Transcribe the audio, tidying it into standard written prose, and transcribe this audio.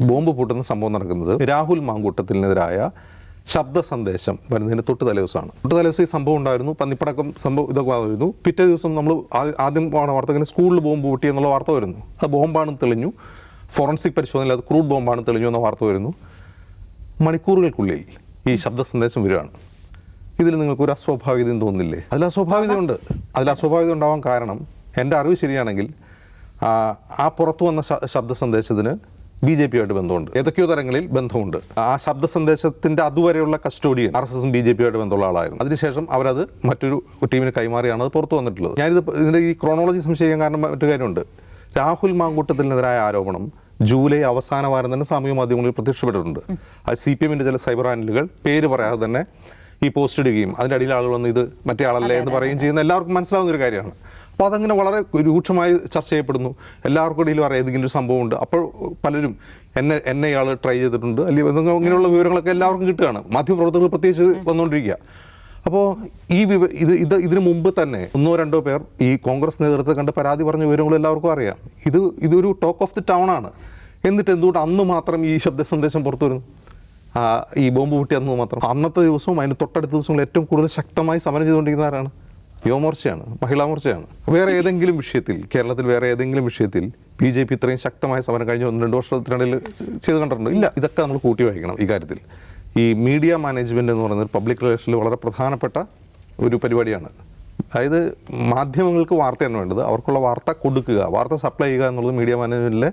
Bomb പൊട്ടുന്ന സംഭവം നടക്കുന്നത് രാഹുൽ മാങ്കൂട്ടത്തിനെതിരായ ശബ്ദ സന്ദേശം വരുന്നതിന് തൊട്ട് തലേദിവസമാണ്. തൊട്ട് തലേദിവസം ഈ സംഭവം ഉണ്ടായിരുന്നു, പന്നിപ്പടക്കം സംഭവം ഇതൊക്കെ വരുന്നു. പിറ്റേ ദിവസം നമ്മൾ ആദ്യം വാർത്ത ഇങ്ങനെ സ്കൂളിൽ ബോംബ് പൊട്ടി എന്നുള്ള വാർത്ത വരുന്നു. അത് ബോംബാണെന്ന് തെളിഞ്ഞു, ഫോറൻസിക് പരിശോധനയിൽ അത് ക്രൂഡ് ബോംബാണെന്ന് തെളിഞ്ഞു എന്ന വാർത്ത വരുന്നു. മണിക്കൂറുകൾക്കുള്ളിൽ ഈ ശബ്ദ സന്ദേശം വരികയാണ്. ഇതിൽ നിങ്ങൾക്കൊരു അസ്വാഭാവികതയും തോന്നുന്നില്ലേ? അതിൽ അസ്വാഭാവികത ഉണ്ടാവാൻ കാരണം, എൻ്റെ അറിവ് ശരിയാണെങ്കിൽ ആ പുറത്തു വന്ന ശബ്ദ സന്ദേശത്തിന് BJP ആയിട്ട് ബന്ധമുണ്ട്, ഏതൊക്കെയോ തരങ്ങളിൽ ബന്ധമുണ്ട്. ആ ശബ്ദ സന്ദേശത്തിൻ്റെ അതുവരെയുള്ള കസ്റ്റോഡിയൻ RSSും BJP ആയിട്ട് ബന്ധമുള്ള ആളായിരുന്നു. അതിനുശേഷം അവരത് മറ്റൊരു ടീമിന് കൈമാറിയാണ് അത് പുറത്തു വന്നിട്ടുള്ളത്. ഇതിൻ്റെ ഈ ക്രോണോളജി സംശയിക്കാൻ കാരണം മറ്റു കാര്യമുണ്ട്. രാഹുൽ മാങ്കൂട്ടത്തിനെതിരായ ആരോപണം ജൂലൈ അവസാന വാരം തന്നെ സാമൂഹ്യ മാധ്യമങ്ങളിൽ പ്രത്യക്ഷപ്പെട്ടിട്ടുണ്ട്. അത് CPMൻ്റെ ചില സൈബർ ഹാൻഡിലുകൾ പേര് പറയാതെ തന്നെ ഈ പോസ്റ്റ് ഇടുകയും അതിൻ്റെ അടിയിൽ ആളുകൾ വന്ന് ഇത് മറ്റേ ആളല്ലേ എന്ന് പറയുകയും ചെയ്യുന്ന എല്ലാവർക്കും മനസ്സിലാവുന്ന ഒരു കാര്യമാണ്. അപ്പോൾ അതങ്ങനെ വളരെ രൂക്ഷമായി ചർച്ച ചെയ്യപ്പെടുന്നു. എല്ലാവർക്കും ഇടയിലും അറിയാം ഏതെങ്കിലും ഒരു സംഭവമുണ്ട്. അപ്പോൾ പലരും എന്നെ ഇയാൾ ട്രൈ ചെയ്തിട്ടുണ്ട് അല്ലെങ്കിൽ ഇങ്ങനെയുള്ള വിവരങ്ങളൊക്കെ എല്ലാവർക്കും കിട്ടുകയാണ്. മാധ്യമപ്രവർത്തകർ പ്രത്യേകിച്ച് വന്നുകൊണ്ടിരിക്കുക. അപ്പോൾ ഇതിനു മുമ്പ് തന്നെ 1-2 പേർ ഈ കോൺഗ്രസ് നേതൃത്വത്തെ കണ്ട് പരാതി പറഞ്ഞ വിവരങ്ങൾ എല്ലാവർക്കും അറിയാം. ഇതൊരു ടോക്ക് ഓഫ് ദി ടൗൺ ആണ്. എന്നിട്ട് എന്തുകൊണ്ട് അന്ന് മാത്രം ഈ ശബ്ദ സന്ദേശം പുറത്തു വരുന്നു? ഈ ബോംബ് പൊട്ടി അന്ന് മാത്രം. അന്നത്തെ ദിവസവും അതിന് തൊട്ടടുത്ത ദിവസങ്ങളിൽ ഏറ്റവും കൂടുതൽ ശക്തമായി സമരം ചെയ്തുകൊണ്ടിരിക്കുന്ന ആരാണ്? യുവമോർച്ചയാണ്, മഹിളാ മോർച്ചയാണ്. കേരളത്തിൽ വേറെ ഏതെങ്കിലും വിഷയത്തിൽ BJP ഇത്രയും ശക്തമായ സമരം കഴിഞ്ഞ 1-2 വർഷത്തിനിടയിൽ ചെയ്ത് കണ്ടിട്ടുണ്ടോ? ഇല്ല. ഇതൊക്കെ നമ്മൾ കൂട്ടി വായിക്കണം. ഈ കാര്യത്തിൽ ഈ മീഡിയ മാനേജ്മെൻറ്റ് എന്ന് പറയുന്നത് പബ്ലിക് റിലേഷനിൽ വളരെ പ്രധാനപ്പെട്ട ഒരു പരിപാടിയാണ്. അതായത് മാധ്യമങ്ങൾക്ക് വാർത്തയാണ് വേണ്ടത്, അവർക്കുള്ള വാർത്ത കൊടുക്കുക, വാർത്ത സപ്ലൈ ചെയ്യുക എന്നുള്ളത് മീഡിയ മാനേജ്മെൻറ്റിലെ